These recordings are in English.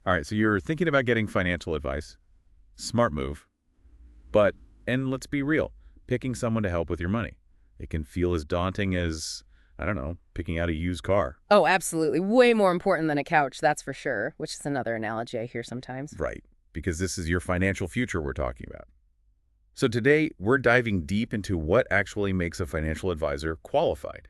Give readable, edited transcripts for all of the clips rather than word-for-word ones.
All right, so you're thinking about getting financial advice. Smart move. And let's be real, picking someone to help with your money. It can feel as daunting as, I don't know, picking out a used car. Oh, absolutely. Way more important than a couch, that's for sure, which is another analogy I hear sometimes. Right, because this is your financial future we're talking about. So today, we're diving deep into what actually makes a financial advisor qualified.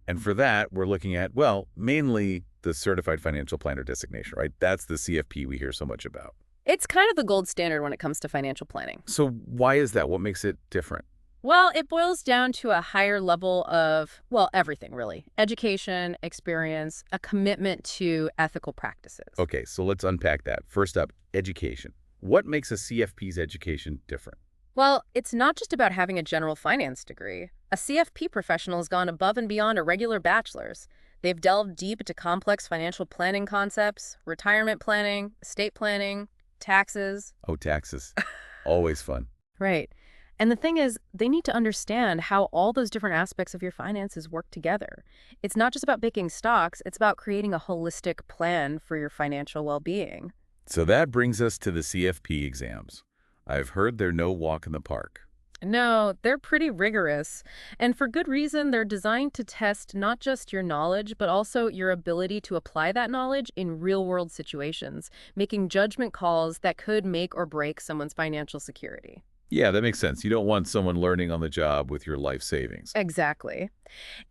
And for that, we're looking at, well, mainly the Certified Financial Planner designation, right? That's the CFP we hear so much about. It's kind of the gold standard when it comes to financial planning. So why is that? What makes it different? Well, it boils down to a higher level of, well, everything really. Education, experience, a commitment to ethical practices. Okay, so let's unpack that. First up, education. What makes a CFP's education different? Well, it's not just about having a general finance degree. A CFP professional has gone above and beyond a regular bachelor's. They've delved deep into complex financial planning concepts, retirement planning, estate planning, taxes. Oh, taxes. Always fun. Right. And the thing is, they need to understand how all those different aspects of your finances work together. It's not just about picking stocks, it's about creating a holistic plan for your financial well-being. So that brings us to the CFP exams. I've heard they're no walk in the park. No, they're pretty rigorous. And for good reason, they're designed to test not just your knowledge, but also your ability to apply that knowledge in real-world situations, making judgment calls that could make or break someone's financial security. Yeah, that makes sense. You don't want someone learning on the job with your life savings. Exactly.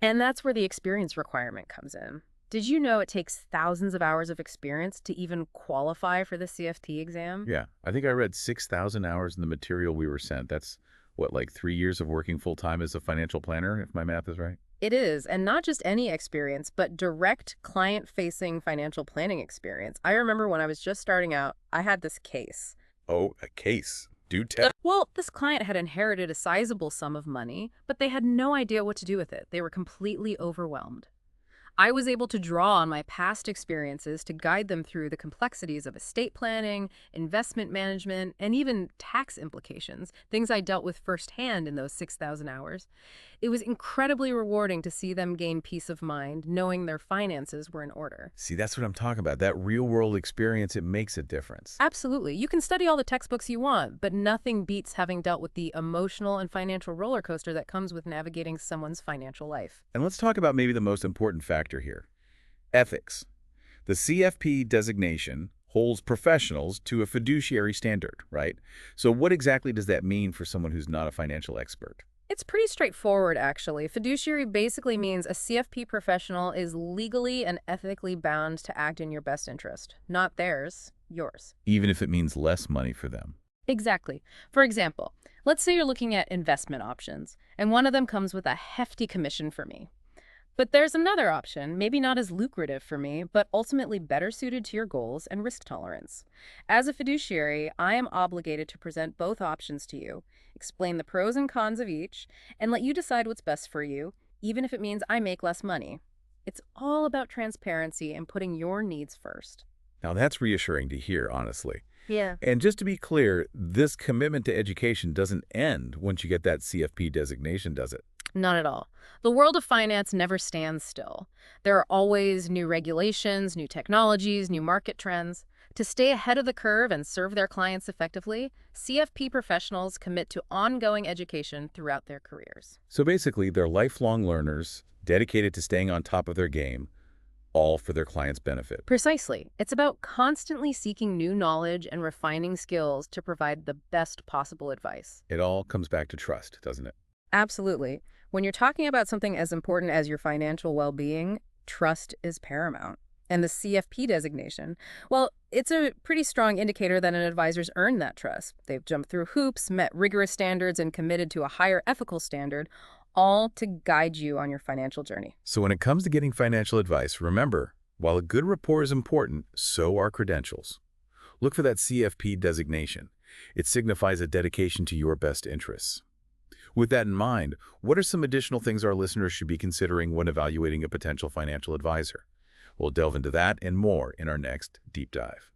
And that's where the experience requirement comes in. Did you know it takes thousands of hours of experience to even qualify for the CFP exam? Yeah, I think I read 6,000 hours in the material we were sent. That's, what, like 3 years of working full-time as a financial planner, if my math is right? It is, and not just any experience, but direct client-facing financial planning experience. I remember when I was just starting out, I had this case. Oh, a case. Do tell. Well, this client had inherited a sizable sum of money, but they had no idea what to do with it. They were completely overwhelmed. I was able to draw on my past experiences to guide them through the complexities of estate planning, investment management, and even tax implications, things I dealt with firsthand in those 6,000 hours. It was incredibly rewarding to see them gain peace of mind, knowing their finances were in order. See, that's what I'm talking about. That real-world experience, it makes a difference. Absolutely. You can study all the textbooks you want, but nothing beats having dealt with the emotional and financial roller coaster that comes with navigating someone's financial life. And let's talk about maybe the most important factor here. Ethics. The CFP designation holds professionals to a fiduciary standard, right? So what exactly does that mean for someone who's not a financial expert? It's pretty straightforward, actually. Fiduciary basically means a CFP professional is legally and ethically bound to act in your best interest. Not theirs, yours. Even if it means less money for them. Exactly. For example, let's say you're looking at investment options, and one of them comes with a hefty commission for me. But there's another option, maybe not as lucrative for me, but ultimately better suited to your goals and risk tolerance. As a fiduciary, I am obligated to present both options to you, explain the pros and cons of each, and let you decide what's best for you, even if it means I make less money. It's all about transparency and putting your needs first. Now that's reassuring to hear, honestly. Yeah. And just to be clear, this commitment to education doesn't end once you get that CFP designation, does it? Not at all. The world of finance never stands still. There are always new regulations, new technologies, new market trends. To stay ahead of the curve and serve their clients effectively, CFP professionals commit to ongoing education throughout their careers. So basically, they're lifelong learners, dedicated to staying on top of their game, all for their clients' benefit. Precisely. It's about constantly seeking new knowledge and refining skills to provide the best possible advice. It all comes back to trust, doesn't it? Absolutely. When you're talking about something as important as your financial well-being, trust is paramount. And the CFP designation, well, it's a pretty strong indicator that an advisor's earned that trust. They've jumped through hoops, met rigorous standards, and committed to a higher ethical standard, all to guide you on your financial journey. So when it comes to getting financial advice, remember, while a good rapport is important, so are credentials. Look for that CFP designation. It signifies a dedication to your best interests. With that in mind, what are some additional things our listeners should be considering when evaluating a potential financial advisor? We'll delve into that and more in our next deep dive.